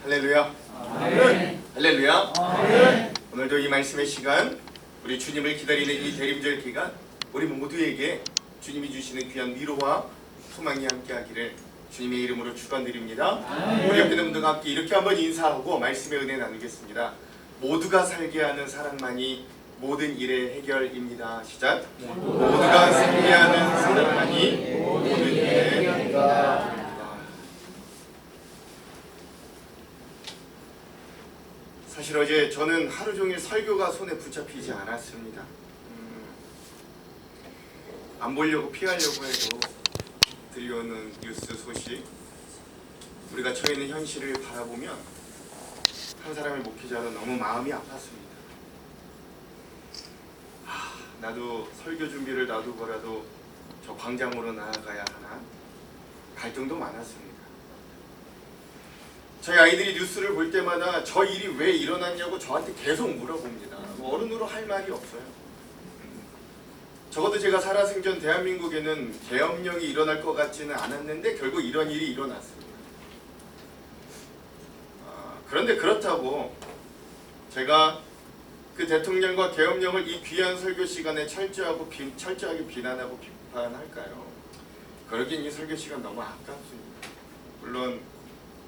할렐루야. 아멘. 할렐루야. 아멘. 오늘도 이 말씀의 시간, 우리 주님을 기다리는 이 대림절 기간, 우리 모두에게 주님이 주시는 귀한 위로와 소망이 함께하기를 주님의 이름으로 축원드립니다. 우리 옆에 있는 분들과 함께 이렇게 한번 인사하고 말씀의 은혜 나누겠습니다. 모두가 살게 하는 사랑만이 모든 일의 해결입니다. 시작. 모두가 살게 하는 사랑만이 모든 일의 해결입니다. 사실 어제 저는 하루 종일 설교가 손에 붙잡히지 않았습니다. 안 보려고 피하려고 해도 들려오는 뉴스 소식, 우리가 처해 있는 현실을 바라보면 한 사람의 목회자로 너무 마음이 아팠습니다. 나도 설교 준비를 놔두고라도 저 광장으로 나아가야 하나 갈등도 많았습니다. 저희 아이들이 뉴스를 볼 때마다 저 일이 왜 일어났냐고 저한테 계속 물어봅니다. 어른으로 할 말이 없어요. 적어도 제가 살아생전 대한민국에는 계엄령이 일어날 것 같지는 않았는데 결국 이런 일이 일어났습니다. 그런데 그렇다고 제가 그 대통령과 계엄령을 이 귀한 설교 시간에 철저하게 비난하고 비판할까요? 그러긴 이 설교 시간 너무 아깝습니다. 물론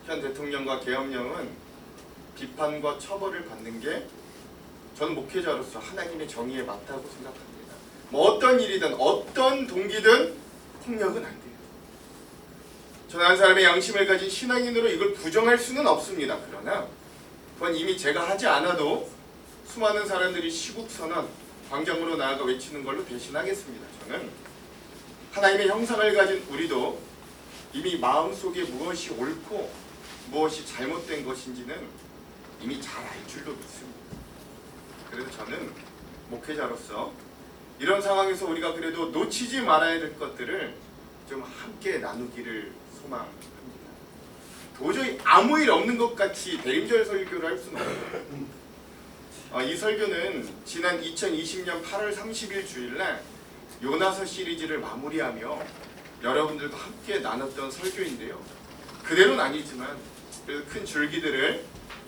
현 대통령과 계엄령은 비판과 처벌을 받는 게 저는 목회자로서 하나님의 정의에 맞다고 생각합니다. 뭐 어떤 일이든 어떤 동기든 폭력은 안 돼요. 저는 한 사람의 양심을 가진 신앙인으로 이걸 부정할 수는 없습니다. 그러나 그건 이미 제가 하지 않아도 수많은 사람들이 시국선언, 광장으로 나아가 외치는 걸로 대신하겠습니다. 저는 하나님의 형상을 가진 우리도 이미 마음속에 무엇이 옳고 무엇이 잘못된 것인지는 이미 잘 알 줄로 믿습니다. 그래서 저는 목회자로서 이런 상황에서 우리가 그래도 놓치지 말아야 될 것들을 좀 함께 나누기를 소망합니다. 도저히 아무 일 없는 것 같이 대림절 설교를 할 수는 없어요. 이 설교는 지난 2020년 8월 30일 주일날 요나서 시리즈를 마무리하며 여러분들과 함께 나눴던 설교인데요. 그대로는 아니지만 그래도 큰 줄기들을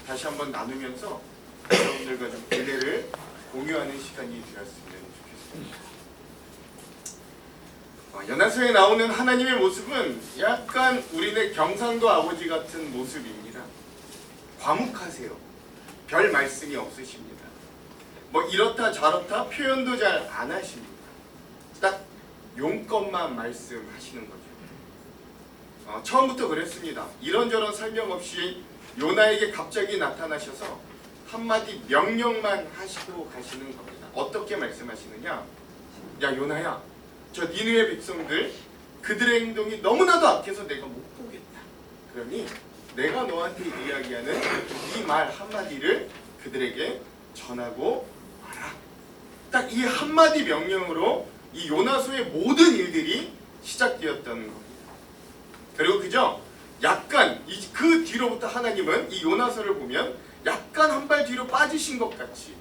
다시 한번 나누면서 여러분들과 좀 은혜를 공유하는 시간이 되었으면 좋겠습니다. 요나서에 나오는 하나님의 모습은 약간 우리네 경상도 아버지 같은 모습입니다. 과묵하세요. 별 말씀이 없으십니다. 뭐 이렇다 저렇다 표현도 잘 안 하십니다. 딱 용건만 말씀하시는 거죠. 처음부터 그랬습니다. 이런저런 설명 없이 요나에게 갑자기 나타나셔서 한마디 명령만 하시고 가시는 겁니다. 어떻게 말씀하시느냐? 야 요나야, 저 니느웨 백성들 그들의 행동이 너무나도 악해서 내가 못 보겠다. 그러니 내가 너한테 이야기하는 이 말 한마디를 그들에게 전하고 와라. 딱 이 한마디 명령으로 이 요나서의 모든 일들이 시작되었다는 겁니다. 그리고 그죠? 약간 그 뒤로부터 하나님은 이 요나서를 보면 약간 한 발 뒤로 빠지신 것 같이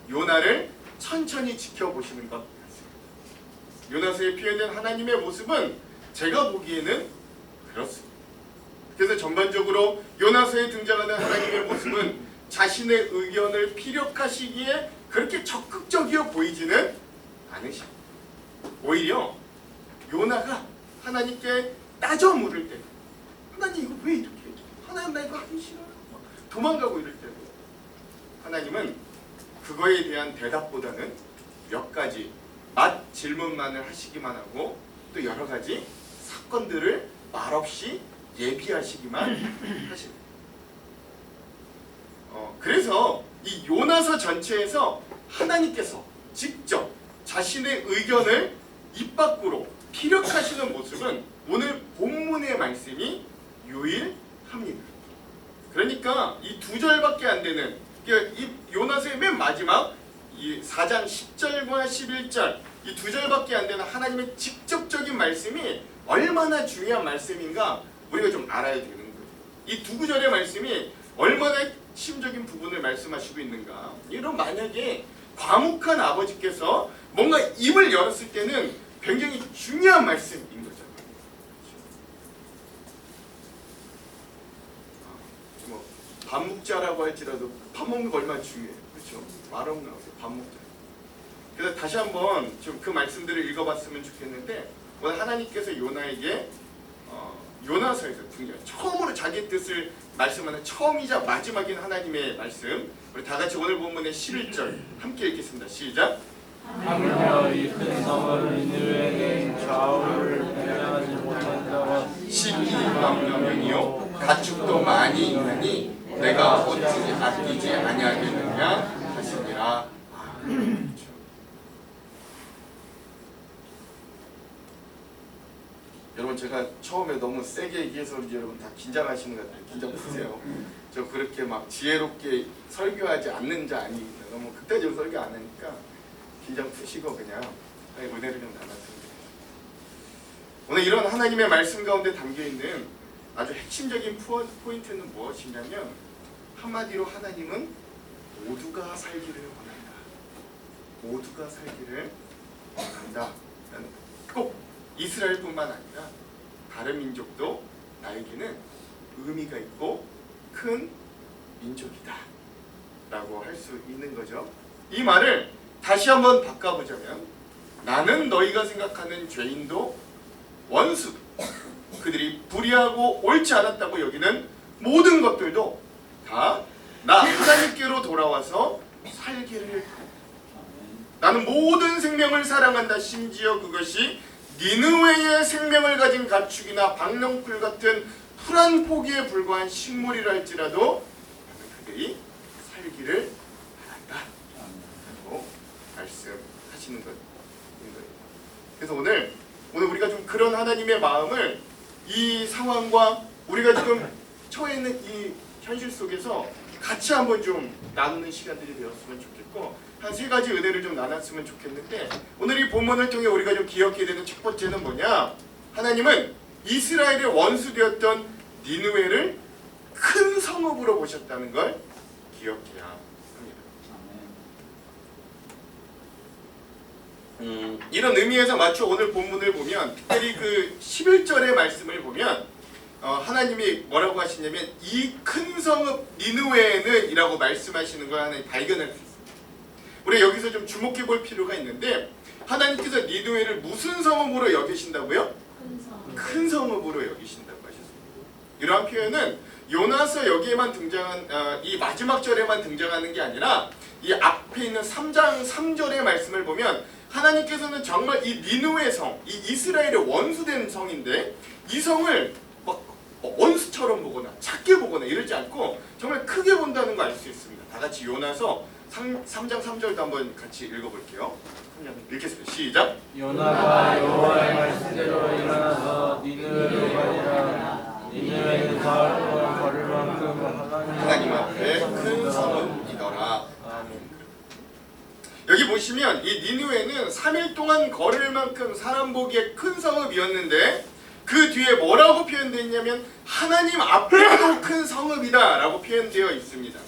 요나를 천천히 지켜보시는 것 같습니다. 요나서에 표현된 하나님의 모습은 제가 보기에는 그렇습니다. 그래서 전반적으로 요나서에 등장하는 하나님의 모습은 자신의 의견을 피력하시기에 그렇게 적극적이어 보이지는 않으십니다. 오히려 요나가 하나님께 따져 물을 때, 하나님 이거 왜 이렇게 해? 하나님 나 이거 하기 싫어요. 도망가고 이럴 때도 하나님은 그거에 대한 대답보다는 몇 가지 질문만을 하시기만 하고 또 여러 가지 사건들을 말없이 예비하시기만 하십니다. 그래서 이 요나서 전체에서 하나님께서 직접 자신의 의견을 입 밖으로 피력하시는 모습은 오늘 본문의 말씀이 유일합니다. 그러니까 이 2절밖에 안 되는 이 요나서의 맨 마지막 이 4장 10절과 11절 이 2절밖에 안 되는 하나님의 직접적인 말씀이 얼마나 중요한 말씀인가 우리가 좀 알아야 되는 거예요. 이 두 구절의 말씀이 얼마나 핵심적인 부분을 말씀하시고 있는가. 이런 만약에 과묵한 아버지께서 뭔가 입을 열었을 때는 굉장히 중요한 말씀인 거죠. 밥 먹자라고 할지라도 밥 먹는 거 얼마나 중요해요. 그렇죠? 말 없는 거예요. 밥 먹자. 그래서 다시 한번 좀 그 말씀들을 읽어봤으면 좋겠는데 오늘 하나님께서 요나에게 요나서에서 처음으로 자기 뜻을 말씀하는 처음이자 마지막인 하나님의 말씀, 우리 다 같이 오늘 본문의 11절 함께 읽겠습니다. 시작. 하물며 이 큰 성을 니느웨에 좌우를 배회하지 못한 자와 12만 명이요 가축도 많이 있나니 내가 어찌 아끼지 아니하겠느냐 하시니라. 여러분, 제가 처음에 너무 세게 얘기해서 여러분 다 긴장하시는 것 같아요. 긴장 푸세요. 저 그렇게 막 지혜롭게 설교하지 않는 자 아닙니다. 너무 극단적으로 설교 안 하니까 긴장 푸시고 그냥 은혜를 좀 나눴으면 좋겠습니다. 오늘 이런 하나님의 말씀 가운데 담겨있는 아주 핵심적인 포인트는 무엇이냐면 한마디로 하나님은 모두가 살기를 원한다. 모두가 살기를 원한다. 꼭 이스라엘뿐만 아니라 다른 민족도 나에게는 의미가 있고 큰 민족이다 라고 할 수 있는 거죠. 이 말을 다시 한번 바꿔보자면 나는 너희가 생각하는 죄인도 원수, 그들이 불의하고 옳지 않았다고 여기는 모든 것들도 다 나 하나님께로 돌아와서 살기를 바란다. 나는 모든 생명을 사랑한다. 심지어 그것이 니느웨의 생명을 가진 가축이나 박농풀 같은 풀한 포기에 불과한 식물이라 할지라도 그들이 살기를 바란다 라고 말씀하시는 거예요. 그래서 오늘 우리가 좀 그런 하나님의 마음을 이 상황과 우리가 지금 처해 있는 이 현실 속에서 같이 한번 좀 나누는 시간들이 되었으면 좋겠고, 한 세 가지 은혜를 좀 나눴으면 좋겠는데, 오늘 이 본문을 통해 우리가 좀 기억해야 되는 첫 번째는 뭐냐? 하나님은 이스라엘의 원수되었던 니느웨를 큰 성읍으로 보셨다는 걸 기억해야 합니다. 이런 의미에서 맞춰 오늘 본문을 보면, 특별히 그 11절의 말씀을 보면 하나님이 뭐라고 하시냐면 이 큰 성읍 니느웨는 이라고 말씀하시는 걸 하나님 발견할 수 있습니다. 우리 여기서 좀 주목해 볼 필요가 있는데, 하나님께서 니느웨를 무슨 성읍으로 여기신다고요? 큰 성읍으로 여기신다고 하셨습니다. 이러한 표현은 요나서 여기에만 등장한 이 마지막 절에만 등장하는 게 아니라 이 앞에 있는 3장 3절의 말씀을 보면 하나님께서는 정말 이 니느웨 성, 이 이스라엘의 원수된 성인데 이 성을 막 원수처럼 보거나 작게 보거나 이러지 않고 정말 크게 본다는 걸 알 수 있습니다. 다 같이 요나서 3장 3절도 한번 같이 읽어볼게요. 읽겠습니다. 시작. 요나가 여호와의 말씀대로 일어나서 니느웨로 가니라. 니느웨는 사흘 동안 걸을 만큼 하나님 앞에 큰 성읍이더라. 여기 보시면 이 니느웨는 3일 동안 걸을 만큼 사람 보기에 큰 성읍이었는데 그 뒤에 뭐라고 표현되어 있냐면 하나님 앞에도 큰 성읍이다 라고 표현되어 있습니다.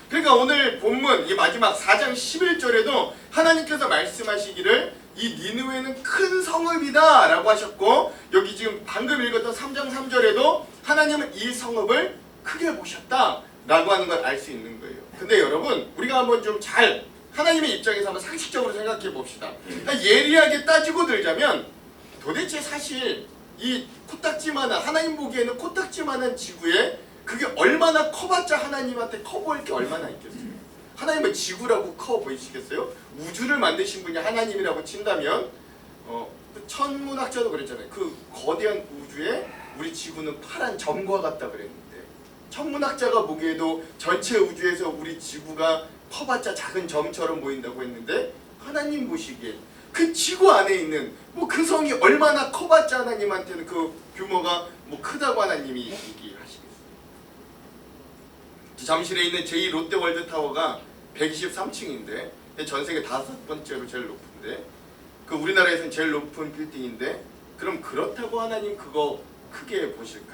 그러니까 오늘 본문 이 마지막 4장 11절에도 하나님께서 말씀하시기를 이 니느웨는 큰 성읍이다 라고 하셨고, 여기 지금 방금 읽었던 3장 3절에도 하나님은 이 성읍을 크게 보셨다 라고 하는 걸 알 수 있는 거예요. 근데 여러분, 우리가 한번 좀 잘 하나님의 입장에서 한번 상식적으로 생각해 봅시다. 예리하게 따지고 들자면 도대체 사실 이 코딱지만한, 하나님 보기에는 코딱지만한 지구에 그게 얼마나 커봤자 하나님한테 커 보일 게 얼마나 있겠어요? 하나님은 지구라고 커 보이시겠어요? 우주를 만드신 분이 하나님이라고 친다면 천문학자도 그랬잖아요. 그 거대한 우주에 우리 지구는 파란 점과 같다 그랬는데, 천문학자가 보기에도 전체 우주에서 우리 지구가 커봤자 작은 점처럼 보인다고 했는데, 하나님 보시기에 그 지구 안에 있는 그 성이 얼마나 커봤자 하나님한테는 그 규모가 크다고 하나님이 얘기하시겠어요. 잠실에 있는 제2 롯데월드타워가 123층인데 전 세계 5번째로 제일 높은데, 그 우리나라에서는 제일 높은 빌딩인데, 그럼 그렇다고 하나님 그거 크게 보실까?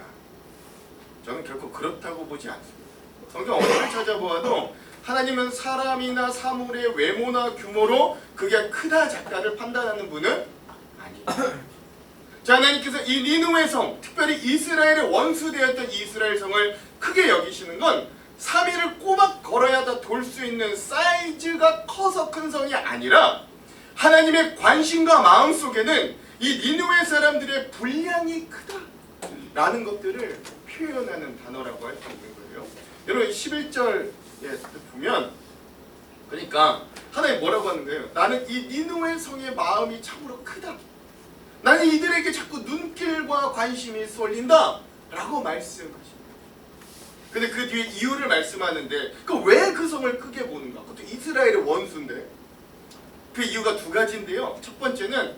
저는 결코 그렇다고 보지 않습니다. 성경 어디를 찾아보아도 하나님은 사람이나 사물의 외모나 규모로 그게 크다 작다를 판단하는 분은 아니에요. 자, 하나님께서 이 니느웨 성, 특별히 이스라엘의 원수되었던 이스라엘 성을 크게 여기시는 건 3일을 꼬박 걸어야 다 돌 수 있는 사이즈가 커서 큰 성이 아니라 하나님의 관심과 마음 속에는 이 니느웨 사람들의 분량이 크다라는 것들을 표현하는 단어라고 할 수 있는 거예요. 여러분 11절에 보면 그러니까 하나님 뭐라고 하는 거예요? 나는 이 니느웨 성의 마음이 참으로 크다. 나는 이들에게 자꾸 눈길과 관심이 쏠린다 라고 말씀하십니다. 근데 그 뒤에 이유를 말씀하는데 왜 그 성을 크게 보는가? 그것도 이스라엘의 원수인데 그 이유가 두 가지인데요. 첫 번째는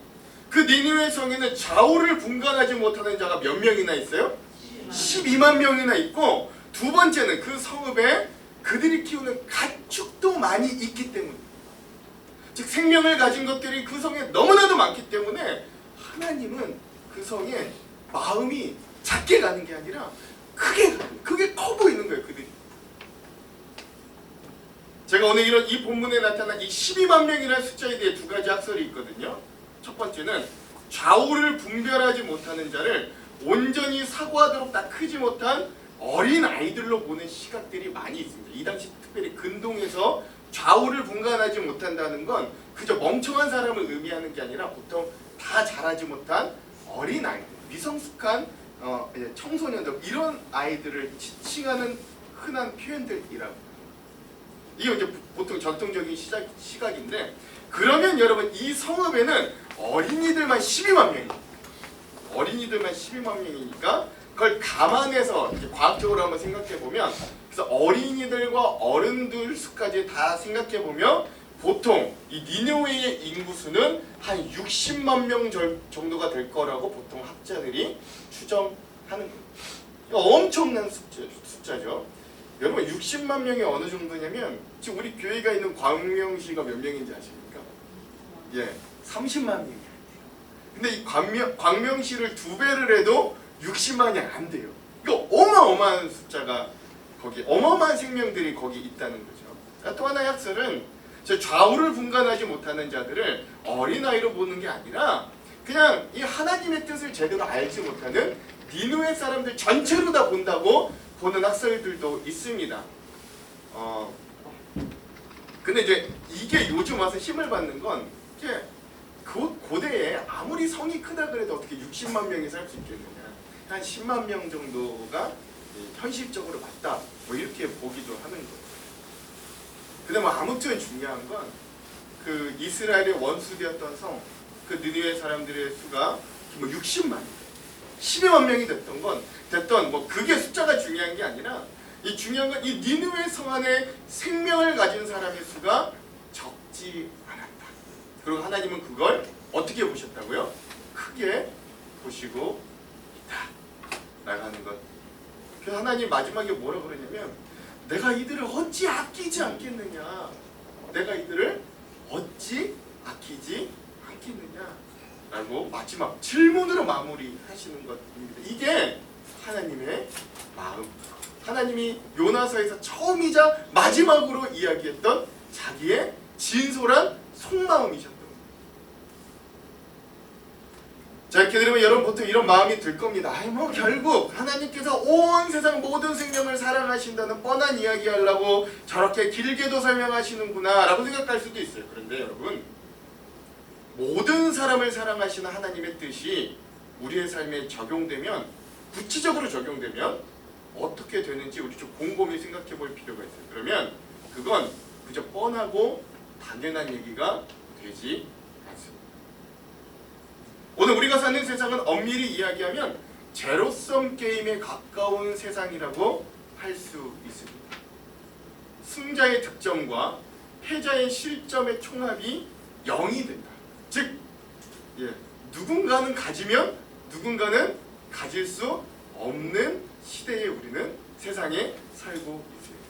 그 니느웨 성에는 좌우를 분간하지 못하는 자가 몇 명이나 있어요? 12만 명이나 있고, 두 번째는 그 성읍에 그들이 키우는 가축도 많이 있기 때문에, 즉 생명을 가진 것들이 그 성에 너무나도 많기 때문에 하나님은 그 성에 마음이 작게 가는 게 아니라 크게 커 보이는 거예요. 그들이. 제가 오늘 이 본문에 나타난 이 12만 명이라는 숫자에 대해 두 가지 학설이 있거든요. 첫 번째는 좌우를 분별하지 못하는 자를 온전히 사고하도록 다 크지 못한 어린 아이들로 보는 시각들이 많이 있습니다. 이 당시 특별히 근동에서 좌우를 분간하지 못한다는 건 그저 멍청한 사람을 의미하는 게 아니라 보통 다 자라지 못한 어린 아이들, 미성숙한 청소년들, 이런 아이들을 지칭하는 흔한 표현들이라고. 이게 이제 보통 전통적인 시각인데, 그러면 여러분 이 성읍에는 어린이들만 12만 명이에요. 어린이들만 12만 명이니까 그걸 감안해서 이제 과학적으로 한번 생각해 보면, 그래서 어린이들과 어른들 수까지 다 생각해 보면 보통 이 니느웨의 인구 수는 한 60만 명 정도가 될 거라고 보통 학자들이 추정하는 거예요. 엄청난 숫자죠. 여러분 60만 명이 어느 정도냐면 지금 우리 교회가 있는 광명시가 몇 명인지 아십니까? 예, 30만 명이 안 돼요. 근데 이 광명시를 2배를 해도 60만이 안 돼요. 이거 어마어마한 숫자가 거기, 어마어마한 생명들이 거기 있다는 거죠. 또 하나의 학설은 저 좌우를 분간하지 못하는 자들을 어린아이로 보는 게 아니라 그냥 이 하나님의 뜻을 제대로 알지 못하는 니느웨 사람들 전체로 다 본다고 보는 학설들도 있습니다. 근데 이제 이게 요즘 와서 힘을 받는 건 이제 그 고대에 아무리 성이 크다 그래도 어떻게 60만 명이 살 수 있겠느냐. 한 10만 명 정도가 현실적으로 맞다. 뭐 이렇게 보기도 하는 거예요. 근데 뭐 아무튼 중요한 건 그 이스라엘의 원수되었던 성, 그 느니웨 사람들의 수가 뭐 60만, 12만 명이 됐던 뭐 그게 숫자가 중요한 게 아니라, 이 중요한 건 이 니느웨 성 안에 생명을 가진 사람의 수가 적지 않았다. 그리고 하나님은 그걸 어떻게 보셨다고요? 크게 보시고 있다 라는 것. 그래서 하나님 마지막에 뭐라고 그러냐면, 내가 이들을 어찌 아끼지 않겠느냐, 내가 이들을 어찌 아끼지 않겠느냐 라고 마지막 질문으로 마무리하시는 것입니다. 이게 하나님의 마음, 하나님이 요나서에서 처음이자 마지막으로 이야기했던 자기의 진솔한 속마음이셨던 거예요. 자, 이렇게 들으면 여러분 보통 이런 마음이 들 겁니다. 뭐 결국 하나님께서 온 세상 모든 생명을 사랑하신다는 뻔한 이야기 하려고 저렇게 길게도 설명하시는구나 라고 생각할 수도 있어요. 그런데 여러분, 모든 사람을 사랑하시는 하나님의 뜻이 우리의 삶에 적용되면, 구체적으로 적용되면 어떻게 되는지 우리 좀 곰곰이 생각해 볼 필요가 있어요. 그러면 그건 그저 뻔하고 당연한 얘기가 되지 않습니다. 오늘 우리가 사는 세상은 엄밀히 이야기하면 제로섬 게임에 가까운 세상이라고 할 수 있습니다. 승자의 득점과 패자의 실점의 총합이 0이 된다. 즉, 누군가는 가지면 누군가는 가질 수 없는 시대에 우리는 세상에 살고 있어요.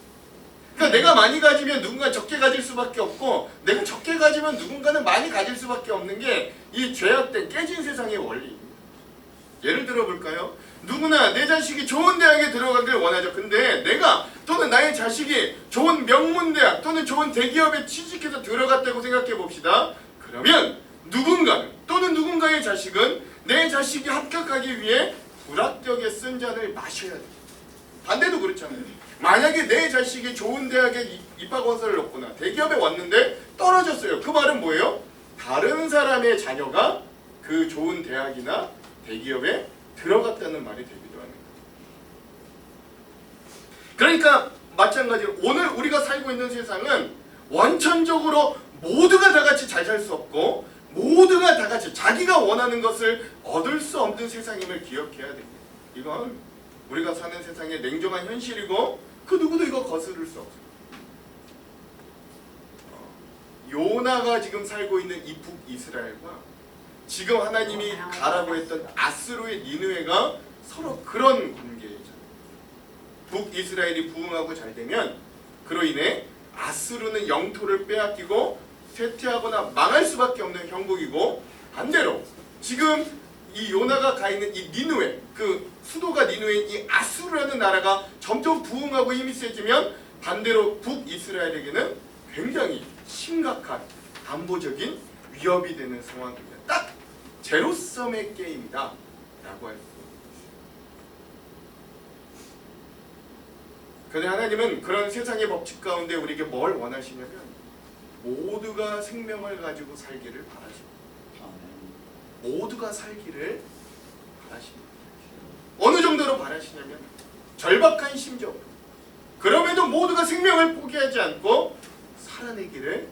그러니까 내가 많이 가지면 누군가는 적게 가질 수밖에 없고, 내가 적게 가지면 누군가는 많이 가질 수밖에 없는 게 이 죄악된 깨진 세상의 원리입니다. 예를 들어 볼까요? 누구나 내 자식이 좋은 대학에 들어가길 원하죠. 근데 내가 또는 나의 자식이 좋은 명문대학 또는 좋은 대기업에 취직해서 들어갔다고 생각해 봅시다. 그러면 누군가는 또는 누군가의 자식은 내 자식이 합격하기 위해 불합격에 쓴 잔을 마셔야 돼요. 반대도 그렇잖아요. 만약에 내 자식이 좋은 대학에 입학 원서를 넣거나 대기업에 왔는데 떨어졌어요. 그 말은 뭐예요? 다른 사람의 자녀가 그 좋은 대학이나 대기업에 들어갔다는 말이 되기도 하는 거예요. 그러니까 마찬가지로 오늘 우리가 살고 있는 세상은 원천적으로 모두가 다 같이 잘 살 수 없고 모두가 다 같이 자기가 원하는 것을 얻을 수 없는 세상임을 기억해야 됩니다. 이건 우리가 사는 세상의 냉정한 현실이고 그 누구도 이거 거스를 수 없어요. 요나가 지금 살고 있는 이 북이스라엘과 지금 하나님이 가라고 했던 아스로의 니느웨가 서로 그런 관계잖아요. 북이스라엘이 부흥하고 잘 되면 그로 인해 아스루는 영토를 빼앗기고 쇠퇴하거나 망할 수밖에 없는 형국이고, 반대로 지금 이 요나가 가 있는 이 니느웨, 그 수도가 니느웨인 이 아수르라는 나라가 점점 부흥하고 힘이 세지면 반대로 북이스라엘에게는 굉장히 심각한 안보적인 위협이 되는 상황입니다. 딱 제로섬의 게임이다 라고 할 수 있습니다. 그런데 하나님은 그런 세상의 법칙 가운데 우리에게 뭘 원하시냐면 모두가 생명을 가지고 살기를 바라십니다. 모두가 살기를 바라십니다. 어느 정도로 바라시냐면 절박한 심정, 그럼에도 모두가 생명을 포기하지 않고 살아내기를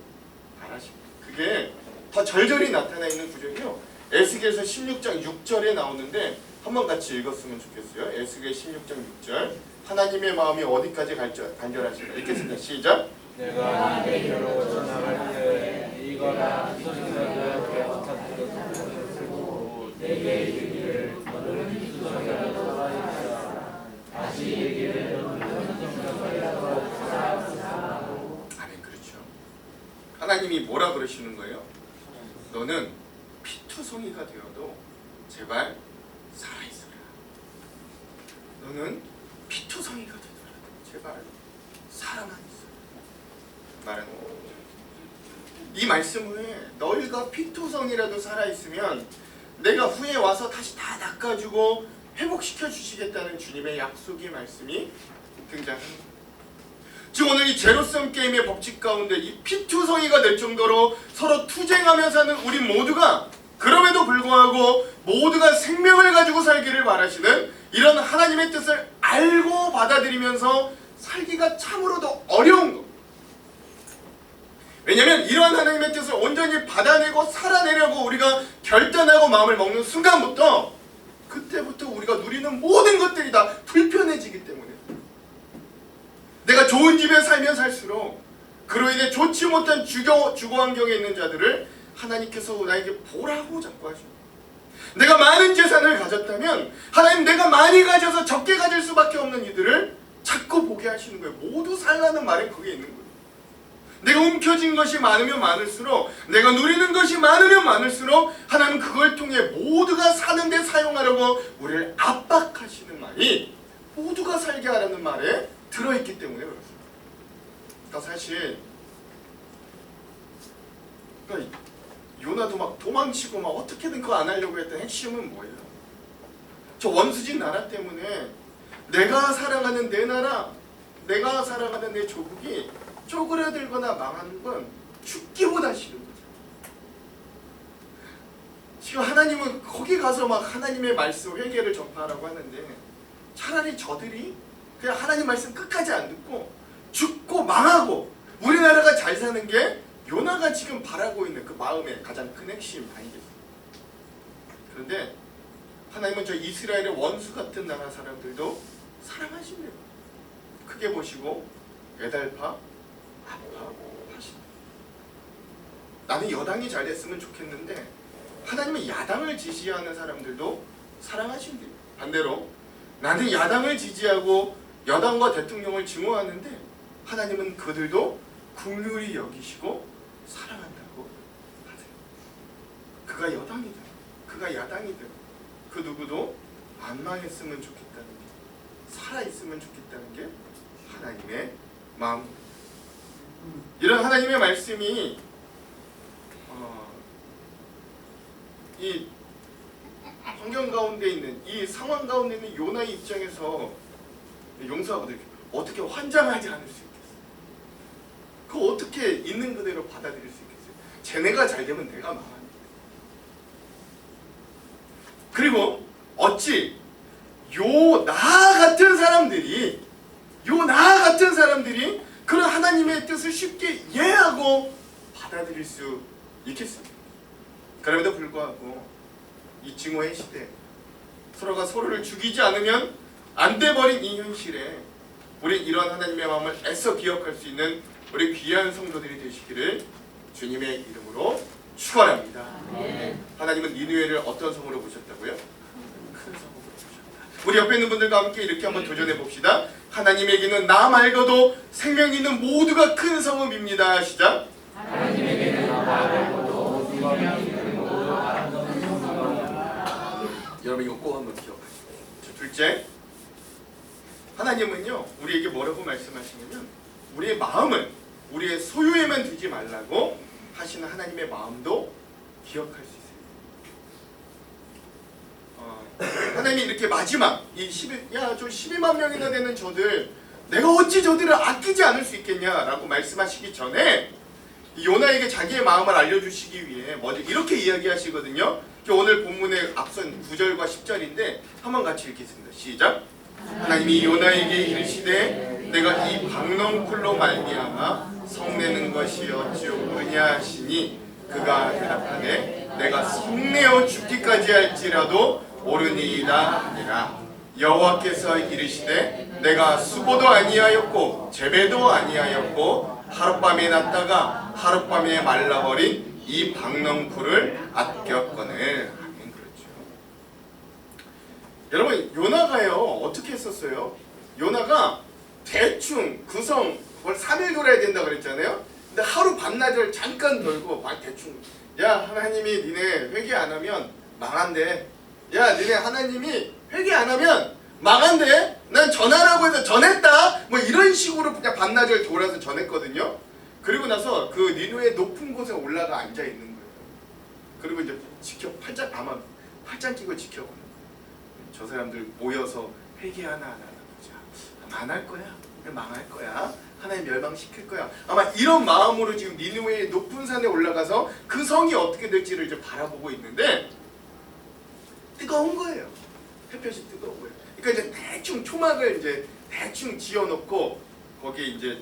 바라십니다. 그게 더 절절히 나타나 있는 구절이요, 에스겔서 16장 6절에 나오는데 한번 같이 읽었으면 좋겠어요. 에스겔 16장 6절. 하나님의 마음이 어디까지 간절하신가? 읽겠습니다. 시작. 내가 내게로 전화할 때 이거나 이거나 부탁드렸고 내게 이르기를 너는 피투성이라도 살아있으라. 다시 얘기를 너는 피투성이라도 살아있으라. 아멘. 그렇죠. 하나님이 뭐라 그러시는 거예요? 너는 피투성이가 되어도 제발 살아있어라. 너는 피투성이가 되더라도 제발 살아만 있어라. 말은 이 말씀 후에 너희가 피투성이라도 살아있으면 내가 후에 와서 다시 다 닦아주고 회복시켜 주시겠다는 주님의 약속의 말씀이 등장합니다. 즉 오늘 이 제로섬 게임의 법칙 가운데 이 피투성이가 될 정도로 서로 투쟁하며 사는 우리 모두가, 그럼에도 불구하고 모두가 생명을 가지고 살기를 바라시는 이런 하나님의 뜻을 알고 받아들이면서 살기가 참으로도 어려운 것. 왜냐하면 이러한 하나님의 뜻을 온전히 받아내고 살아내려고 우리가 결단하고 마음을 먹는 순간부터, 그때부터 우리가 누리는 모든 것들이 다 불편해지기 때문에, 내가 좋은 집에 살면 살수록 그로 인해 좋지 못한 주거 환경에 있는 자들을 하나님께서 나에게 보라고 자꾸 하십니다. 내가 많은 재산을 가졌다면 하나님, 내가 많이 가져서 적게 가질 수밖에 없는 이들을 자꾸 보게 하시는 거예요. 모두 살라는 말에 그게 있는 거예요. 내가 움켜쥔 것이 많으면 많을수록, 내가 누리는 것이 많으면 많을수록 하나님은 그걸 통해 모두가 사는 데 사용하려고 우리를 압박하시는 말이 모두가 살게 하라는 말에 들어있기 때문에 그렇습니다. 그러니까 사실 요나도 막 도망치고 막 어떻게든 그거 안 하려고 했던 핵심은 뭐예요? 저 원수진 나라 때문에 내가 사랑하는 내 나라, 내가 사랑하는 내 조국이 쪼그라들거나 망하는 건 죽기보다 싫은 거죠. 지금 하나님은 거기 가서 막 하나님의 말씀 회개를 전파하라고 하는데 차라리 저들이 그냥 하나님 말씀 끝까지 안 듣고 죽고 망하고 우리나라가 잘 사는 게 요나가 지금 바라고 있는 그 마음의 가장 큰 핵심 아니겠어요? 그런데 하나님은 저 이스라엘의 원수 같은 나라 사람들도 사랑하십니다. 크게 보시고 애달파 아파하십니다. 나는 여당이 잘 됐으면 좋겠는데 하나님은 야당을 지지하는 사람들도 사랑하신대요. 반대로 나는 야당을 지지하고 여당과 대통령을 증오하는데 하나님은 그들도 긍휼히 여기시고 사랑한다고 하세요. 그가 여당이든 그가 야당이든 그 누구도 안 망했으면 좋겠다는 게, 살아있으면 좋겠다는 게 하나님의 마음입니다. 이런 하나님의 말씀이 이 환경 가운데 있는, 이 상황 가운데 있는 요나의 입장에서 용서하고 드릴게요. 어떻게 환장하지 않을 수 있겠어요? 그거 어떻게 있는 그대로 받아들일 수 있겠어요? 쟤네가 잘 되면 내가 망합니다. 그리고 어찌 요 나 같은 사람들이 그런 하나님의 뜻을 쉽게 이해하고 받아들일 수 있겠습니까? 그럼에도 불구하고 이 증오의 시대, 서로가 서로를 죽이지 않으면 안 돼버린 이 현실에 우리 이런 하나님의 마음을 애써 기억할 수 있는 우리 귀한 성도들이 되시기를 주님의 이름으로 축원합니다. 하나님은 니느웨를 어떤 성으로 보셨다고요? 큰 성으로 보셨다. 우리 옆에 있는 분들과 함께 이렇게 한번 도전해 봅시다. 하나님에게는 나 말고도 생명 있는 모두가 큰 성읍입니다. 시작. 하나님에게는 나 말고도 생명 있는 모두가 큰 성읍입니다. 여러분 이거 꼭 한번 기억하세요. 둘째, 하나님은요 우리에게 뭐라고 말씀하시냐면 우리의 마음을 우리의 소유에만 두지 말라고 하시는 하나님의 마음도 기억할 수 있어요. 하나님이 이렇게 마지막 이 12만 명이나 되는 저들 내가 어찌 저들을 아끼지 않을 수 있겠냐라고 말씀하시기 전에 요나에게 자기의 마음을 알려주시기 위해 먼저 이렇게 이야기하시거든요. 오늘 본문의 앞선 9절과 10절인데 한번 같이 읽겠습니다. 시작. 하나님이 요나에게 이르시되 내가 이 박넝쿨로 말미암아 성내는 것이 어찌 옳으냐 하시니 그가 대답하되 내가 성내어 죽기까지 할지라도 옳으니이다 하니라. 여호와께서 이르시되 내가 수고도 아니하였고 재배도 아니하였고 하룻밤에 났다가 하룻밤에 말라버린 이 박넝쿨을 아꼈거늘. 아멘. 그렇죠. 여러분 요나가요 어떻게 했었어요? 요나가 대충 그 성 3일 돌아야 된다 그랬잖아요. 근데 하루 밤낮을 잠깐 돌고 막 대충 야 하나님이 니네 회개 안 하면 망한대. 야 니네 하나님이 회개 안 하면 망한대. 난 전하라고 해서 전했다. 뭐 이런 식으로 그냥 밤낮을 돌아서 전했거든요. 그리고 나서 그 니누의 높은 곳에 올라가 앉아 있는 거예요. 그리고 이제 팔짱 끼고 지켜보는 거예요. 저 사람들 모여서 회개하나 안 하나 보자. 안 할 거야. 망할 거야. 하나님 멸망시킬 거야. 아마 이런 마음으로 지금 니누의 높은 산에 올라가서 그 성이 어떻게 될지를 이제 바라보고 있는데 뜨거운 거예요. 햇볕이 뜨거운 거예요. 그러니까 이제 대충 초막을 이제 대충 지어놓고 거기에 이제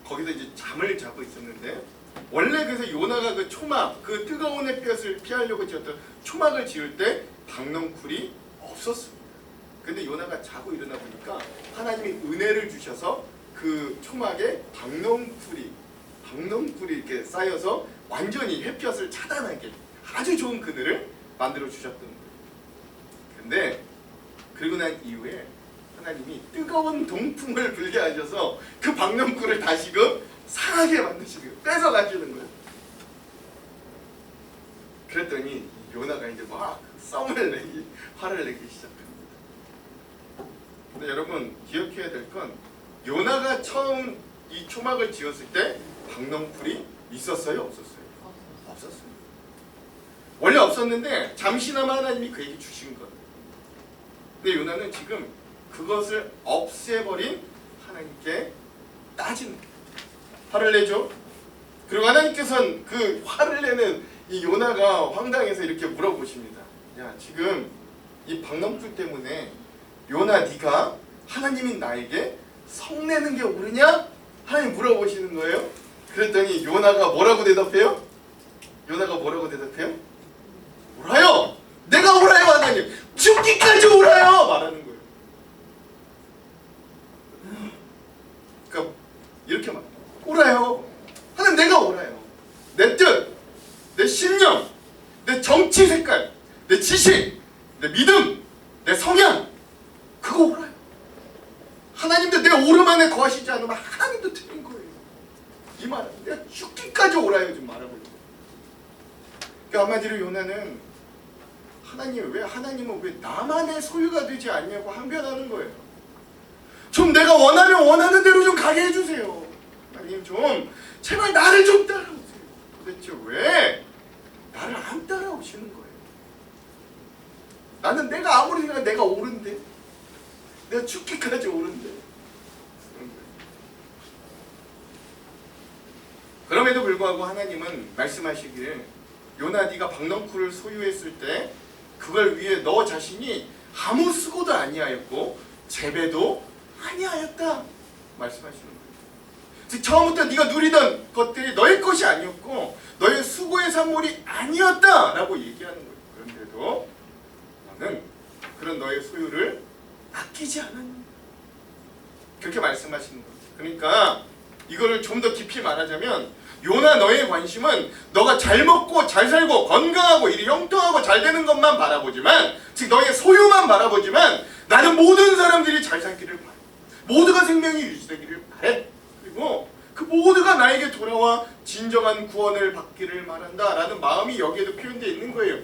거기서 이제 잠을 자고 있었는데 원래 그래서 요나가 그 초막 그 뜨거운 햇볕을 피하려고 지었던 초막을 지을 때 박넝쿨이 없었습니다. 근데 요나가 자고 일어나 보니까 하나님이 은혜를 주셔서 그 초막에 박넝쿨이 이렇게 쌓여서 완전히 햇볕을 차단하게 아주 좋은 그늘을 만들어 주셨던 거예요. 근데 그리고 난 이후에 하나님이 뜨거운 동풍을 불게 하셔서 그 박넝쿨을 다시금 상하게 만드시는 거예요. 뺏어 가시는 거예요. 그랬더니 요나가 이제 막 화를 내기 시작합니다. 근데 여러분 기억해야 될 건 요나가 처음 이 초막을 지었을 때 박넝쿨이 있었어요? 없었어요? 없었어요. 원래 없었는데 잠시나마 하나님이 그에게 주신 것. 근데 요나는 지금 그것을 없애버린 하나님께 따지는 거예요. 화를 내죠. 그리고 하나님께서는 그 화를 내는 이 요나가 황당해서 이렇게 물어보십니다. 야 지금 이 박넝쿨 때문에 요나 네가 하나님인 나에게 성내는 게 옳으냐? 하나님 물어보시는 거예요. 그랬더니 요나가 뭐라고 대답해요? 옳아요. 내가 옳아요 하나님. 죽기까지 옳아요 말하는 거예요. 그러니까 이렇게 말 옳아요. 하나님 내가 옳아요. 내 뜻, 내 신념, 내 정치 색깔, 내 지식, 내 믿음, 내 성향 그거 옳아요. 하나님도 내 오름 안에 거하시지 않으면 하나님도 틀린 거예요. 이 말은 내가 죽기까지 옳아요 지금 말하고 있는 거예요. 그러니까 한마디로 요나는 하나님은 왜 나만의 소유가 되지 않냐고 항변하는 거예요. 좀 내가 원하면 원하는 대로 좀 가게 해주세요. 하나님 좀 제발 나를 좀 따라오세요. 도대체 왜 나를 안 따라오시는 거예요? 나는 내가 아무리 생각해도 내가 옳은데 내가 죽기까지 옳은데 그럼에도 불구하고 하나님은 말씀하시기를 요나 네가 박넝쿨을 소유했을 때 그걸 위해 너 자신이 아무 수고도 아니하였고 재배도 아니하였다 말씀하시는 거예요. 즉 처음부터 네가 누리던 것들이 너의 것이 아니었고 너의 수고의 산물이 아니었다라고 얘기하는 거예요. 그런데도 너는 그런 너의 소유를 아끼지 않았니? 그렇게 말씀하시는 거예요. 그러니까 이거를 좀 더 깊이 말하자면 요나 너의 관심은 너가 잘 먹고 잘 살고 건강하고 일이 형통하고 잘 되는 것만 바라보지만, 즉 너의 소유만 바라보지만 나는 모든 사람들이 잘 살기를 바래. 모두가 생명이 유지되기를 바래. 그리고 그 모두가 나에게 돌아와 진정한 구원을 받기를 바란다 라는 마음이 여기에도 표현되어 있는 거예요.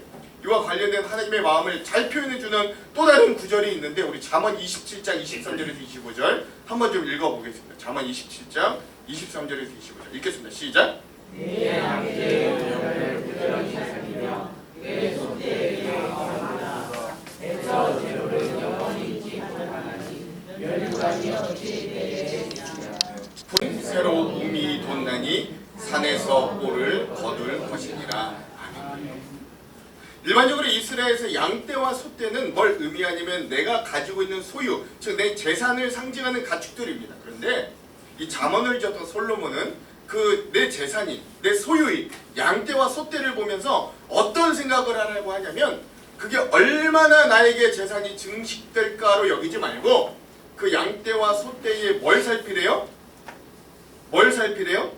이와 관련된 하나님의 마음을 잘 표현해주는 또 다른 구절이 있는데 우리 잠언 27장 23절에서 25절 한번 좀 읽어보겠습니다. 잠언 27장 23절에서 25절 읽겠습니다. 시작. 내 양떼의 영을 부지런히 살피며 내 소떼에게 감사하라. 애써 재물을 영원히 잊지 못하나니 멸류관이 어찌 내게 있으랴. 새로 우미 돋나니 산에서 꼴을 거둘 것이니라. 일반적으로 이스라엘에서 양떼와 소떼는 뭘 의미하냐면 내가 가지고 있는 소유, 즉 내 재산을 상징하는 가축들입니다. 그런데 이 잠언을 적은 솔로몬은 그 내 재산이, 내 소유인 양떼와 소떼를 보면서 어떤 생각을 하라고 하냐면 그게 얼마나 나에게 재산이 증식될까로 여기지 말고 그 양떼와 소떼에 뭘 살피래요? 뭘 살피래요?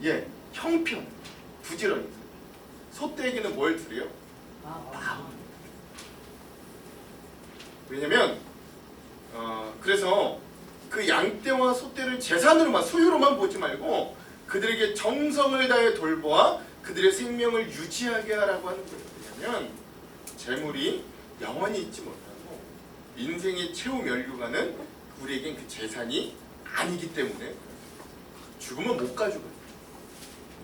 예, 형편, 부지런히. 소떼에게는 뭘 드려요? 마음. 왜냐면 그래서 그 양떼와 소떼를 재산으로만, 소유로만 보지 말고 그들에게 정성을 다해 돌보아 그들의 생명을 유지하게 하라고 하는 거예요. 왜냐면 재물이 영원히 있지 못하고 인생의 최후 면류관은 우리에겐 그 재산이 아니기 때문에 죽으면 못 가져가요.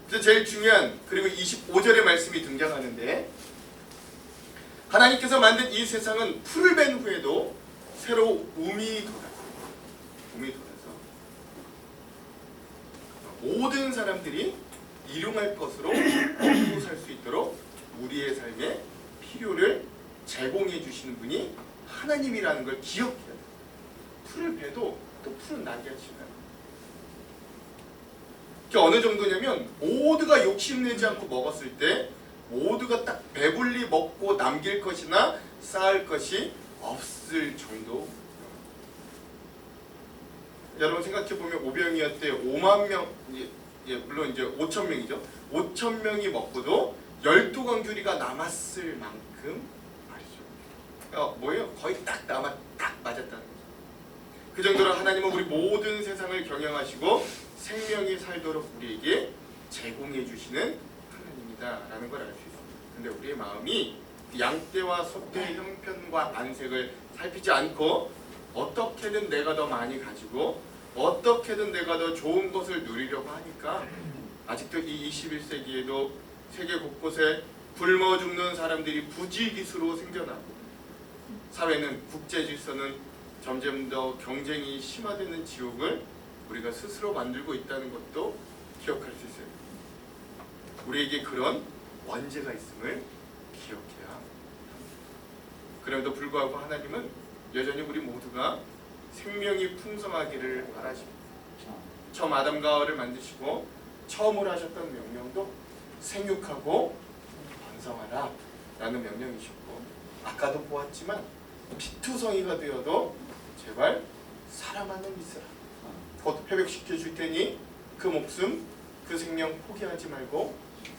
그래서 제일 중요한, 그리고 25절의 말씀이 등장하는데 하나님께서 만든 이 세상은 풀을 벤 후에도 새로 움이 돋아서 모든 사람들이 일용할 것으로 먹고 살 수 있도록 우리의 삶에 필요를 제공해 주시는 분이 하나님이라는 걸 기억해야 돼요. 풀을 베도 또 풀은 나게 하시나요? 그게 어느 정도냐면 모두가 욕심내지 않고 먹었을 때 모두가 딱 배불리 먹고 남길 것이나 쌓을 것이 없을 정도. 여러분 생각해보면 오병이어때 5만 명, 물론 이제 5천 명이죠. 5천 명이 먹고도 12광주리가 남았을 만큼 말이죠. 뭐예요? 거의 딱 맞았다는 거죠. 그 정도로 하나님은 우리 모든 세상을 경영하시고 생명이 살도록 우리에게 제공해 주시는 하나님이다라는 걸 알 수 있습니다. 근데 우리의 마음이 양떼와 소떼의 형편과 안색을 살피지 않고 어떻게든 내가 더 많이 가지고 어떻게든 내가 더 좋은 것을 누리려고 하니까 아직도 이 21세기에도 세계 곳곳에 굶어 죽는 사람들이 부지기수로 생겨나고 사회는, 국제 질서는 점점 더 경쟁이 심화되는 지옥을 우리가 스스로 만들고 있다는 것도 기억할 수 있어요. 우리에게 그런 원죄가 있음을 기억해야 합니다. 그럼에도 불구하고 하나님은 여전히 우리 모두가 생명이 풍성하기를 바라십니다. 처음 아담과 하와를 만드시고 처음으로 하셨던 명령도 생육하고 번성하라 라는 명령이셨고, 아까도 보았지만 피투성이가 되어도 제발 사람만은 있으라. 곧 회복시켜 줄 테니 그 목숨, 그 생명 포기하지 말고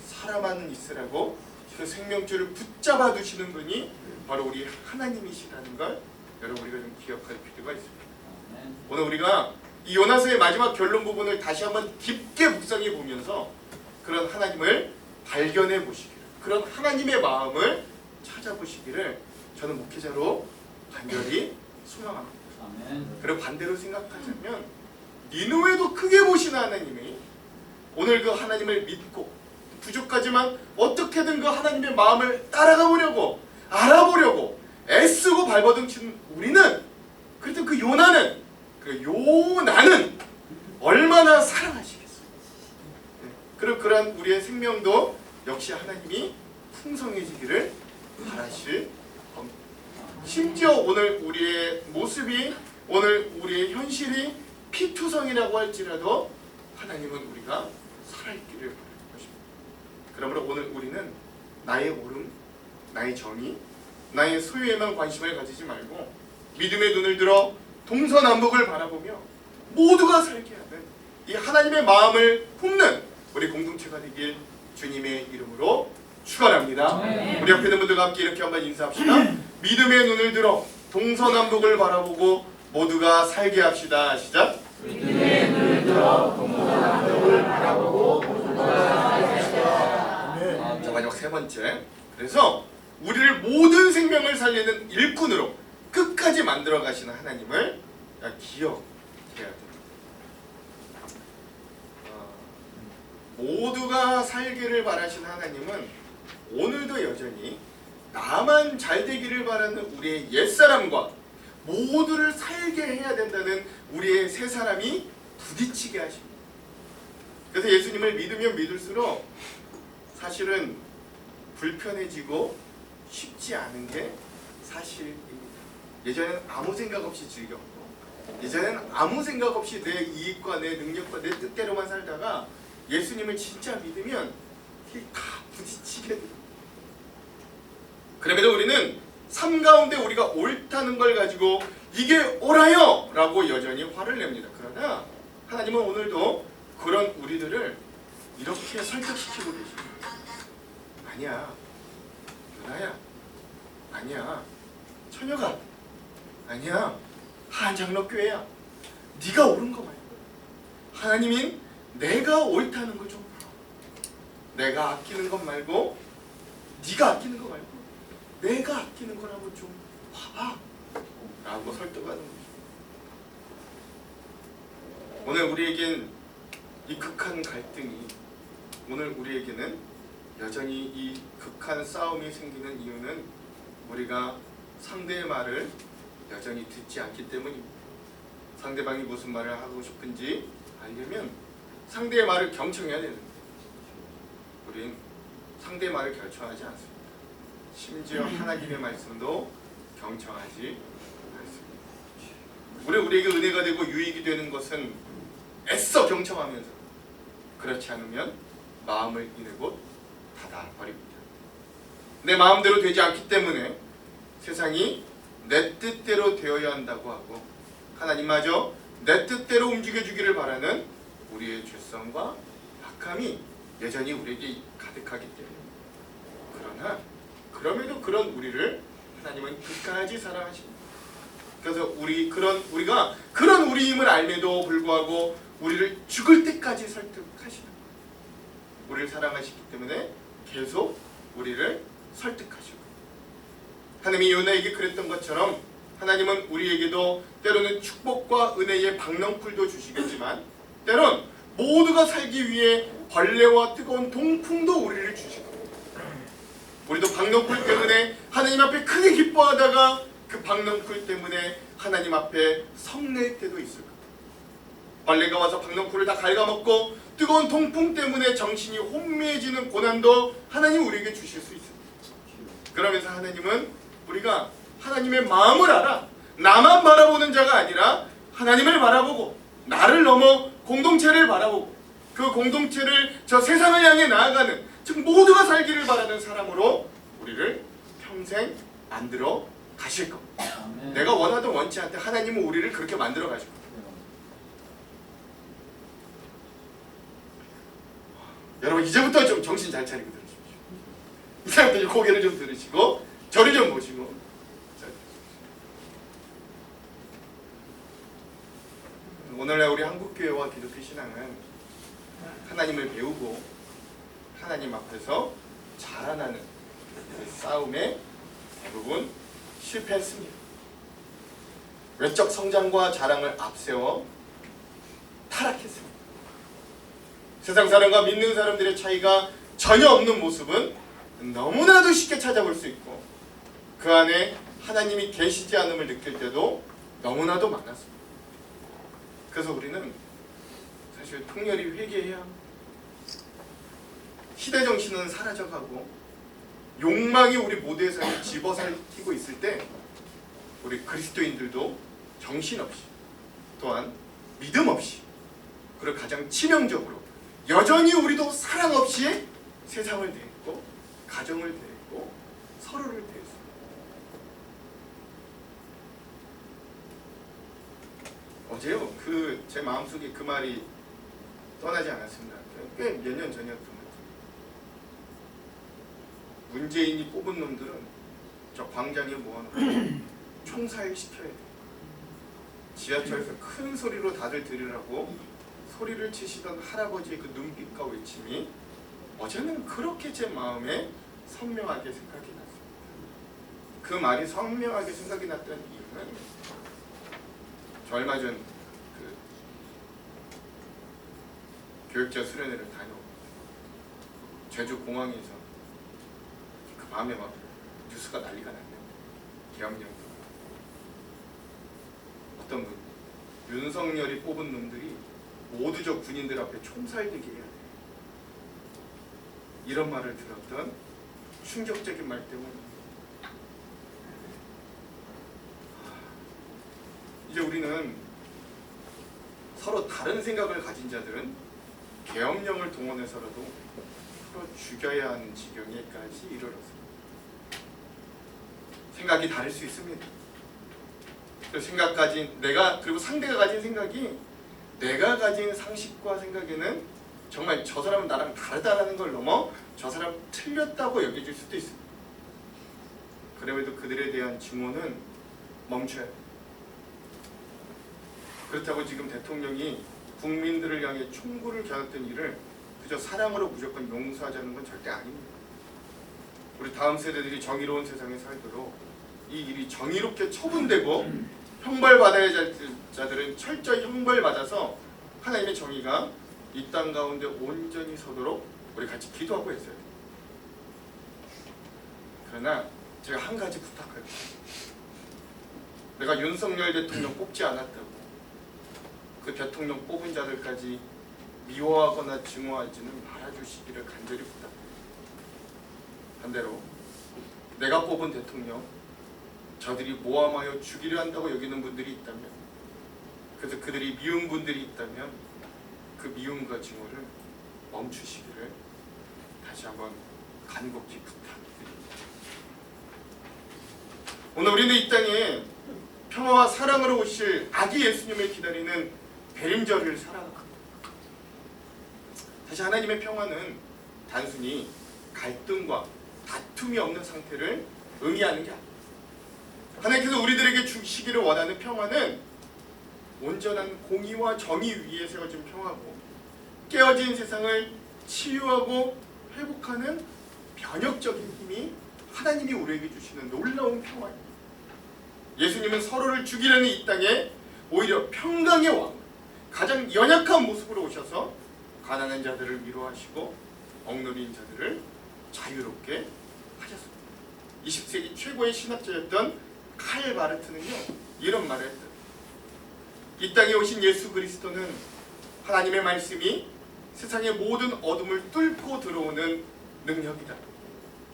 살아만은 있으라고 그 생명줄을 붙잡아 두시는 분이 바로 우리 하나님이시라는 걸 여러분 우리가 좀 기억할 필요가 있습니다. 오늘 우리가 이 요나서의 마지막 결론 부분을 다시 한번 깊게 묵상해 보면서 그런 하나님을 발견해 보시기를, 그런 하나님의 마음을 찾아보시기를 저는 목회자로 간절히 소망합니다. 그리고 반대로 생각하자면 니느웨도 크게 보시는 하나님이 오늘 그 하나님을 믿고 부족하지만 어떻게든 그 하나님의 마음을 따라가 보려고, 알아보려고 애쓰고 발버둥 치는 우리는, 그래도 그 요나는 얼마나 사랑하시겠어요. 그리고 그러한 우리의 생명도 역시 하나님이 풍성해지기를 바라실 겁니다. 심지어 오늘 우리의 모습이, 오늘 우리의 현실이 피투성이라고 할지라도 하나님은 우리가 살아있기를 바라는 것입니다. 그러므로 오늘 우리는 나의 옳음, 나의 정의, 나의 소유에만 관심을 가지지 말고 믿음의 눈을 들어 동서남북을 바라보며 모두가 살게 하는 이 하나님의 마음을 품는 우리 공동체가 되길 주님의 이름으로 축원합니다. 우리 옆에 있는 분들과 함께 이렇게 한번 인사합시다. 믿음의 눈을 들어 동서남북을 바라보고 모두가 살게 합시다. 시작. 믿음의 눈을 들어 동서남북을 바라보고 모두가 살게 합시다. 자, 마지막 세 번째. 그래서 우리를 모든 생명을 살리는 일꾼으로 끝까지 만들어 가시는 하나님을 기억해야 됩니다. 모두가 살기를 바라시는 하나님은 오늘도 여전히 나만 잘 되기를 바라는 우리의 옛사람과 모두를 살게 해야 된다는 우리의 새 사람이 부딪히게 하십니다. 그래서 예수님을 믿으면 믿을수록 사실은 불편해지고 쉽지 않은 게 사실입니다. 예전에는 아무 생각 없이 즐겼고, 예전에는 아무 생각 없이 내 이익과 내 능력과 내 뜻대로만 살다가 예수님을 진짜 믿으면 이게 다 부딪히게 돼요. 그럼에도 우리는 삶 가운데 우리가 옳다는 걸 가지고 이게 옳아요! 라고 여전히 화를 냅니다. 그러나 하나님은 오늘도 그런 우리들을 이렇게 설득시키고 계십니다. 아니야, 누나야, 아니야, 처녀가, 아니야, 한장로교회야, 네가 옳은 거 말고 하나님인 내가 옳다는 걸 좀 봐. 내가 아끼는 것 말고 네가 아끼는 거 말고 내가 아끼는 거라고 좀 봐봐 라고 설득하는 거죠. 오늘 우리에겐 이 극한 갈등이, 오늘 우리에게는 여전히 이 극한 싸움이 생기는 이유는 우리가 상대의 말을 여전히 듣지 않기 때문입니다. 상대방이 무슨 말을 하고 싶은지 알려면 상대의 말을 경청해야 되는데 우린 상대의 말을 결정하지 않습니다. 심지어 하나님의 말씀도 경청하지 않습니다. 우리에게 은혜가 되고 유익이 되는 것은 애써 경청하면서, 그렇지 않으면 마음을 이내 곧 닫아버립니다. 내 마음대로 되지 않기 때문에 세상이 내 뜻대로 되어야 한다고 하고 하나님마저 내 뜻대로 움직여주기를 바라는 우리의 죄성과 악함이 여전히 우리에게 가득하기 때문입니다. 그러나 그럼에도 그런 우리를 하나님은 끝까지 사랑하십니다. 그래서 우리가 그런 우리임을 알매도 불구하고 우리를 죽을 때까지 설득하시는 거예요. 우리를 사랑하시기 때문에 계속 우리를 설득하시고, 하나님이 요나에게 그랬던 것처럼 하나님은 우리에게도 때로는 축복과 은혜의 박넝쿨도 주시겠지만 때론 모두가 살기 위해 벌레와 뜨거운 동풍도 우리를 주시고, 우리도 박넝쿨 때문에 하나님 앞에 크게 기뻐하다가 그 박넝쿨 때문에 하나님 앞에 성낼 때도 있을 거예요. 벌레가 와서 박넝쿨을 다 갉아먹고 뜨거운 동풍 때문에 정신이 혼미해지는 고난도 하나님 우리에게 주실 수 있습니다. 그러면서 하나님은 우리가 하나님의 마음을 알아, 나만 바라보는 자가 아니라 하나님을 바라보고 나를 넘어 공동체를 바라보고 그 공동체를 저 세상을 향해 나아가는, 즉 모두가 살기를 바라는 사람으로 우리를 평생 만들어 가실 겁니다. 아멘. 내가 원하든 원치 않든 하나님은 우리를 그렇게 만들어 가실 겁니다. 여러분 이제부터 좀 정신 잘 차리고 들으십시오. 이제부터 고개를 좀 들으시고 저를 좀 보시고. 오늘날 우리 한국교회와 기독교 신앙은 하나님을 배우고 하나님 앞에서 자라나는 싸움에 대부분 실패했습니다. 외적 성장과 자랑을 앞세워 타락했습니다. 세상 사람과 믿는 사람들의 차이가 전혀 없는 모습은 너무나도 쉽게 찾아볼 수 있고, 그 안에 하나님이 계시지 않음을 느낄 때도 너무나도 많았습니다. 그래서 우리는 사실 통렬히 회개해야 합니다. 시대 정신은 사라져가고 욕망이 우리 모두의 삶을 집어삼키고 있을 때 우리 그리스도인들도 정신없이 또한 믿음 없이 그리고 가장 치명적으로 여전히 우리도 사랑 없이 세상을 대했고 가정을 대했고 서로를 대했습니다. 어제요 제 마음속에 그 말이 떠나지 않았습니다. 꽤 몇 년 전이었던 것 같아요. 문재인이 뽑은 놈들은 저 광장에 모아놓고 총살시켜야 돼요. 지하철에서 큰 소리로 다들 들으라고 소리를 치시던 할아버지의 그 눈빛과 외침이 어제는 그렇게 제 마음에 선명하게 생각이 났습니다. 그 말이 선명하게 생각이 났던 이유는 저 얼마 전 교육자 수련회를 다녀오고 제주 공항에서 그 밤에 막 뉴스가 난리가 났는데 계엄령 어떤 분 윤석열이 뽑은 놈들이 모두 저 군인들 앞에 총살되게 해야 돼. 이런 말을 들었던 충격적인 말 때문에 이제 우리는 서로 다른 생각을 가진 자들은 계엄령을 동원해서라도 서로 죽여야 하는 지경에까지 이르렀습니다. 생각이 다를 수 있습니다. 그 생각 가진 그리고 상대가 가진 생각이 내가 가진 상식과 생각에는 정말 저 사람은 나랑 다르다라는 걸 넘어 저 사람 틀렸다고 여겨질 수도 있습니다. 그럼에도 그들에 대한 증오는 멈춰야 합니다. 그렇다고 지금 대통령이 국민들을 향해 총구를 겨눴던 일을 그저 사랑으로 무조건 용서하자는 건 절대 아닙니다. 우리 다음 세대들이 정의로운 세상에 살도록 이 일이 정의롭게 처분되고 형벌받아야 할 자들은 철저히 형벌받아서 하나님의 정의가 이 땅 가운데 온전히 서도록 우리 같이 기도하고 있어야 돼요. 그러나 제가 한 가지 부탁할게요. 내가 윤석열 대통령 뽑지 않았다고 그 대통령 뽑은 자들까지 미워하거나 증오하지는 말아주시기를 간절히 부탁합니다. 반대로 내가 뽑은 대통령 저들이 모함하여 죽이려 한다고 여기는 분들이 있다면, 그래서 그들이 미운 분들이 있다면 그 미움과 증오를 멈추시기를 다시 한번 간곡히 부탁드립니다. 오늘 우리는 이 땅에 평화와 사랑으로 오실 아기 예수님을 기다리는 대림절을 살아갑니다. 다시 하나님의 평화는 단순히 갈등과 다툼이 없는 상태를 의미하는 게 아닙니다. 하나님께서 우리들에게 주시기를 원하는 평화는 온전한 공의와 정의 위에 세워진 평화고, 깨어진 세상을 치유하고 회복하는 변혁적인 힘이 하나님이 우리에게 주시는 놀라운 평화입니다. 예수님은 서로를 죽이려는 이 땅에 오히려 평강의 왕, 가장 연약한 모습으로 오셔서 가난한 자들을 위로하시고 억눌린 자들을 자유롭게 하셨습니다. 20세기 최고의 신학자였던 칼 마르트는요, 이런 말을 했다. 이 땅에 오신 예수 그리스도는 하나님의 말씀이 세상의 모든 어둠을 뚫고 들어오는 능력이다.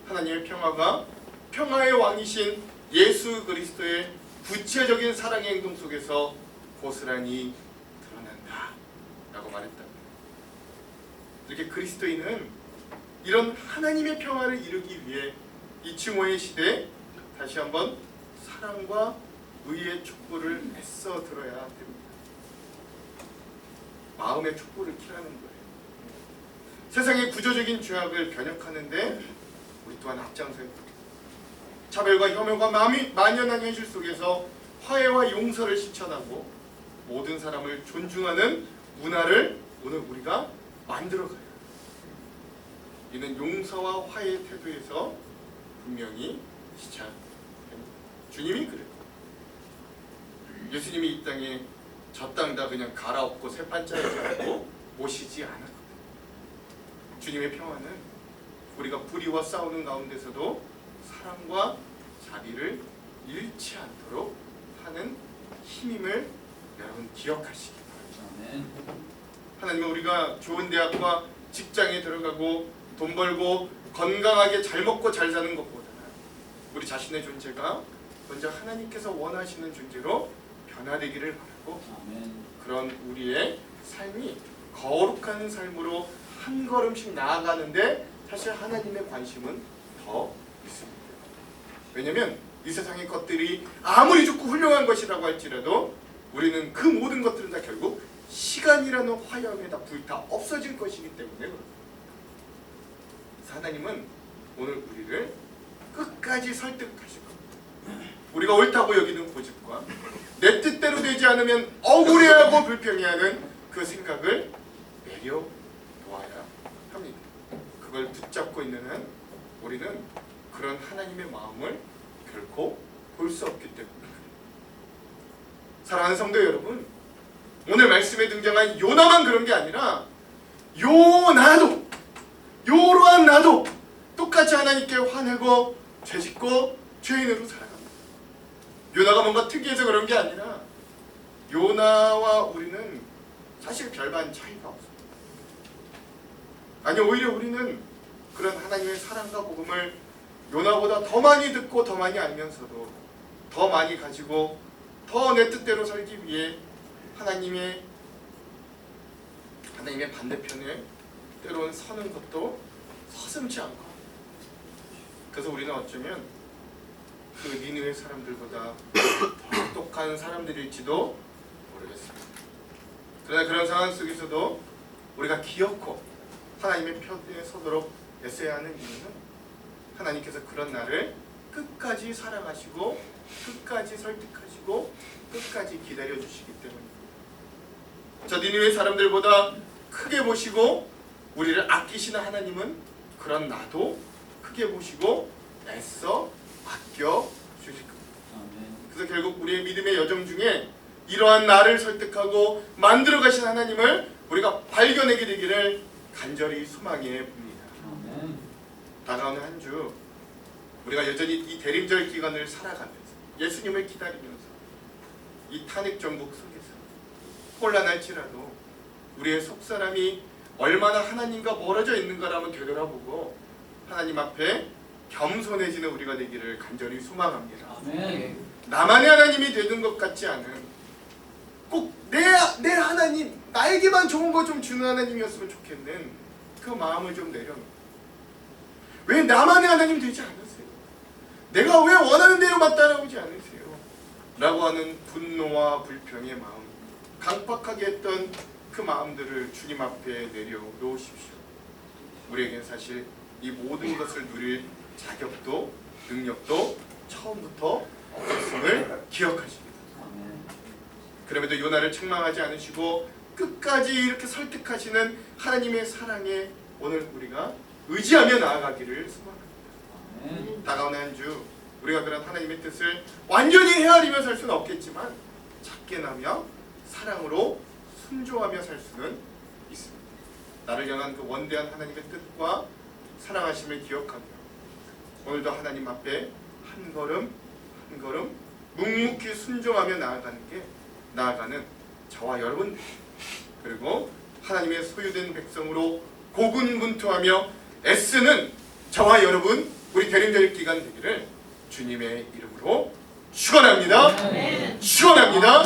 하나님의 평화가 평화의 왕이신 예수 그리스도의 구체적인 사랑의 행동 속에서 고스란히 드러난다 라고 말했다. 이렇게 그리스도인은 이런 하나님의 평화를 이루기 위해 이 증오의 시대에 다시 한번 사랑과 의의 촛불을 애써 들어야 됩니다. 마음의 촛불을 켜라는 거예요. 세상의 구조적인 죄악을 변혁하는데 우리 또한 앞장서야 됩니다. 차별과 혐오가 만연한 현실 속에서 화해와 용서를 실천하고 모든 사람을 존중하는 문화를 오늘 우리가 만들어가야 합니다. 이는 용서와 화해의 태도에서 분명히 시작됩니다. 주님이 그래요. 예수님이 이 땅에 저 땅 다 그냥 갈아엎고 새 판자하지 않고 오시지 않았거든요. 주님의 평화는 우리가 불의와 싸우는 가운데서도 사랑과 자비를 잃지 않도록 하는 힘임을 여러분 기억하시기 바랍니다. 하나님은 우리가 좋은 대학과 직장에 들어가고 돈 벌고 건강하게 잘 먹고 잘 사는 것보다는 우리 자신의 존재가 먼저 하나님께서 원하시는 존재로 변화되기를 바라고 그런 우리의 삶이 거룩한 삶으로 한 걸음씩 나아가는데 사실 하나님의 관심은 더 있습니다. 왜냐하면 이 세상의 것들이 아무리 좋고 훌륭한 것이라고 할지라도 우리는 그 모든 것들은 다 결국 시간이라는 화염에 다 불타 없어질 것이기 때문에 그렇습니다. 하나님은 오늘 우리를 끝까지 설득하실 겁니다. 우리가 옳다고 여기는 고집과 내 뜻대로 되지 않으면 억울해하고 불평해하는 그 생각을 내려놓아야 합니다. 그걸 붙잡고 있는 한 우리는 그런 하나님의 마음을 결코 볼 수 없기 때문입니다. 사랑하는 성도 여러분, 오늘 말씀에 등장한 요나만 그런 게 아니라 요나도, 요러한 나도 똑같이 하나님께 화내고 죄짓고 죄인으로 살아갑니다. 요나가 뭔가 특이해서 그런 게 아니라 요나와 우리는 사실 별반 차이가 없습니다. 아니, 오히려 우리는 그런 하나님의 사랑과 복음을 요나보다 더 많이 듣고 더 많이 알면서도 더 많이 가지고 더 내 뜻대로 살기 위해 하나님의 반대편에 때로는 서는 것도 서슴지 않고, 그래서 우리는 어쩌면 그 니느웨 사람들보다 더 똑똑한 사람들일지도 모르겠습니다. 그러나 그런 상황 속에서도 우리가 기어코 하나님의 편에 서도록 애써야 하는 이유는 하나님께서 그런 나를 끝까지 사랑하시고 끝까지 설득하시고 끝까지 기다려주시기 때문입니다. 저 니느웨 사람들보다 크게 보시고 우리를 아끼시는 하나님은 그런 나도 크게 보시고 애써 아껴 주실 겁니다. 그래서 결국 우리의 믿음의 여정 중에 이러한 나를 설득하고 만들어 가신 하나님을 우리가 발견하게 되기를 간절히 소망해 봅니다. 다가오는 한 주 우리가 여전히 이 대림절 기간을 살아가면서 예수님을 기다리면서 이 탄핵 정국 속에서 혼란할지라도 우리의 속사람이 얼마나 하나님과 멀어져 있는가를 한번 되돌아보고 하나님 앞에 겸손해지는 우리가 되기를 간절히 소망합니다. 나만의 하나님이 되는 것 같지 않은, 꼭 내 하나님, 나에게만 좋은 거 좀 주는 하나님이었으면 좋겠는 그 마음을 좀 내려놓고, 왜 나만의 하나님 되지 않으세요? 내가 왜 원하는 대로만 따라오지 않으세요? 라고 하는 분노와 불평의 마음, 강팍하게 했던 그 마음들을 주님 앞에 내려놓으십시오. 우리에겐 사실 이 모든 것을 누릴 자격도 능력도 처음부터 없었음을 기억하십니다. 그럼에도 요나를 책망하지 않으시고 끝까지 이렇게 설득하시는 하나님의 사랑에 오늘 우리가 의지하며 나아가기를 소망합니다. 다가오는 한 주 우리가 그런 하나님의 뜻을 완전히 헤아리며 살 수는 없겠지만 작게 나며 사랑으로 순종하며 살 수는 있습니다. 나를 향한 그 원대한 하나님의 뜻과 사랑하심을 기억하며 오늘도 하나님 앞에 한 걸음 한 걸음 묵묵히 순종하며 나아가는 저와 여러분, 그리고 하나님의 소유된 백성으로 고군분투하며 애쓰는 저와 여러분, 우리 대림절 기간 되기를 주님의 이름으로 축원합니다. 축원합니다.